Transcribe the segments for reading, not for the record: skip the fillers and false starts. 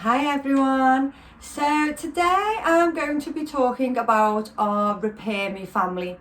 Hi everyone. So today I'm going to be talking about our Repair Me family.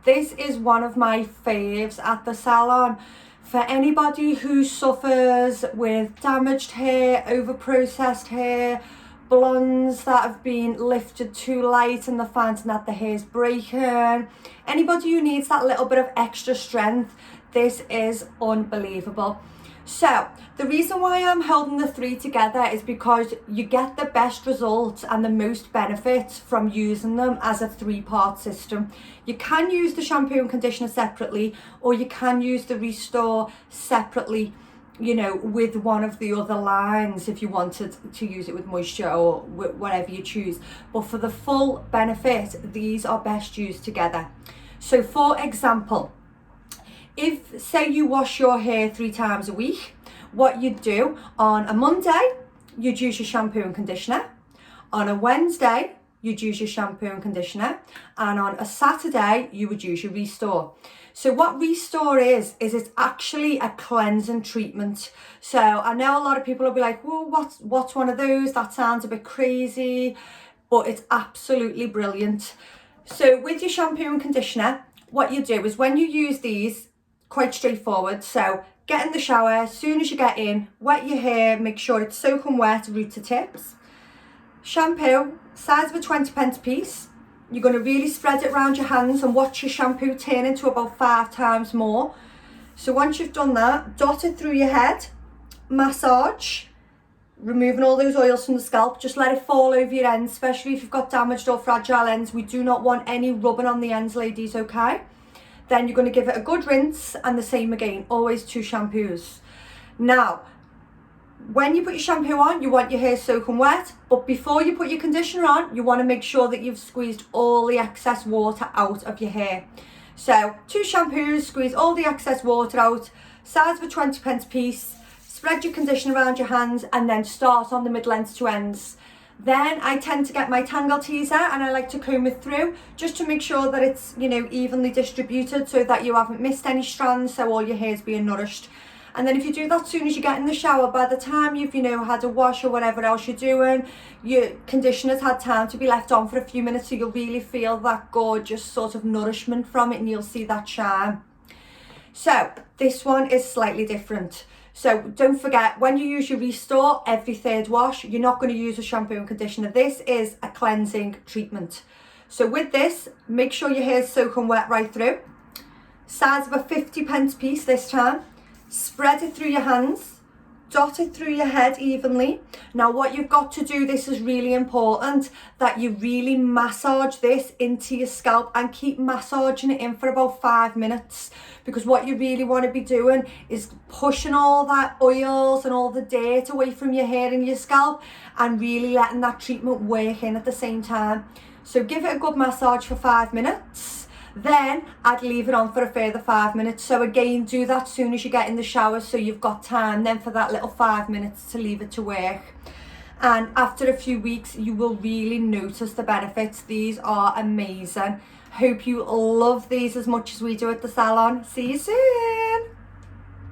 This is one of my faves at the salon. For anybody who suffers with damaged hair, over-processed hair, blondes that have been lifted too light and they're finding that the hair's breaking, anybody who needs that little bit of extra strength, this is unbelievable. So the reason why I'm holding the three together is because you get the best results and the most benefits from using them as a three-part system. You can use the shampoo and conditioner separately, or you can use the Restore separately, with one of the other lines if you wanted to use it with moisture or whatever you choose. But for the full benefit, these are best used together. So for example, if say you wash your hair 3 times a week, what you'd do on a Monday, you'd use your shampoo and conditioner. On a Wednesday, you'd use your shampoo and conditioner. And on a Saturday, you would use your Restore. So what Restore is it's actually a cleansing treatment. So I know a lot of people will be like, well, what's one of those? That sounds a bit crazy, but it's absolutely brilliant. So with your shampoo and conditioner, what you do is when you use these, quite straightforward. So get in the shower, as soon as you get in, wet your hair, make sure it's soaking wet, root to tips. Shampoo, size of a 20p piece. You're going to really spread it around your hands and watch your shampoo turn into about 5 times more. So once you've done that, dot it through your head, massage, removing all those oils from the scalp. Just let it fall over your ends, especially if you've got damaged or fragile ends. We do not want any rubbing on the ends, ladies, okay? Then you're going to give it a good rinse, and the same again, always 2 shampoos. Now, when you put your shampoo on, you want your hair soaking wet, but before you put your conditioner on, you want to make sure that you've squeezed all the excess water out of your hair. So 2 shampoos, squeeze all the excess water out, size of a 20p piece, spread your conditioner around your hands, and then start on the middle ends to ends. Then I tend to get my Tangle Teezer and I like to comb it through just to make sure that it's, evenly distributed so that you haven't missed any strands, so all your hair's being nourished. And then if you do that as soon as you get in the shower, by the time you've, had a wash or whatever else you're doing, your conditioner's had time to be left on for a few minutes, so you'll really feel that gorgeous sort of nourishment from it and you'll see that shine. So this one is slightly different. So don't forget, when you use your Restore every 3rd wash, you're not going to use a shampoo and conditioner. This is a cleansing treatment. So with this, make sure your hair's soaking wet right through. Size of a 50p piece this time. Spread it through your hands. Dot it through your head evenly. Now what you've got to do, this is really important, that you really massage this into your scalp and keep massaging it in for about 5 minutes, because what you really want to be doing is pushing all that oils and all the dirt away from your hair and your scalp and really letting that treatment work in at the same time. So give it a good massage for 5 minutes. Then I'd leave it on for a further 5 minutes. So again, do that as soon as you get in the shower, so you've got time then for that little 5 minutes to leave it to work. And after a few weeks, you will really notice the benefits. These are amazing. Hope you love these as much as we do at the salon. See you soon.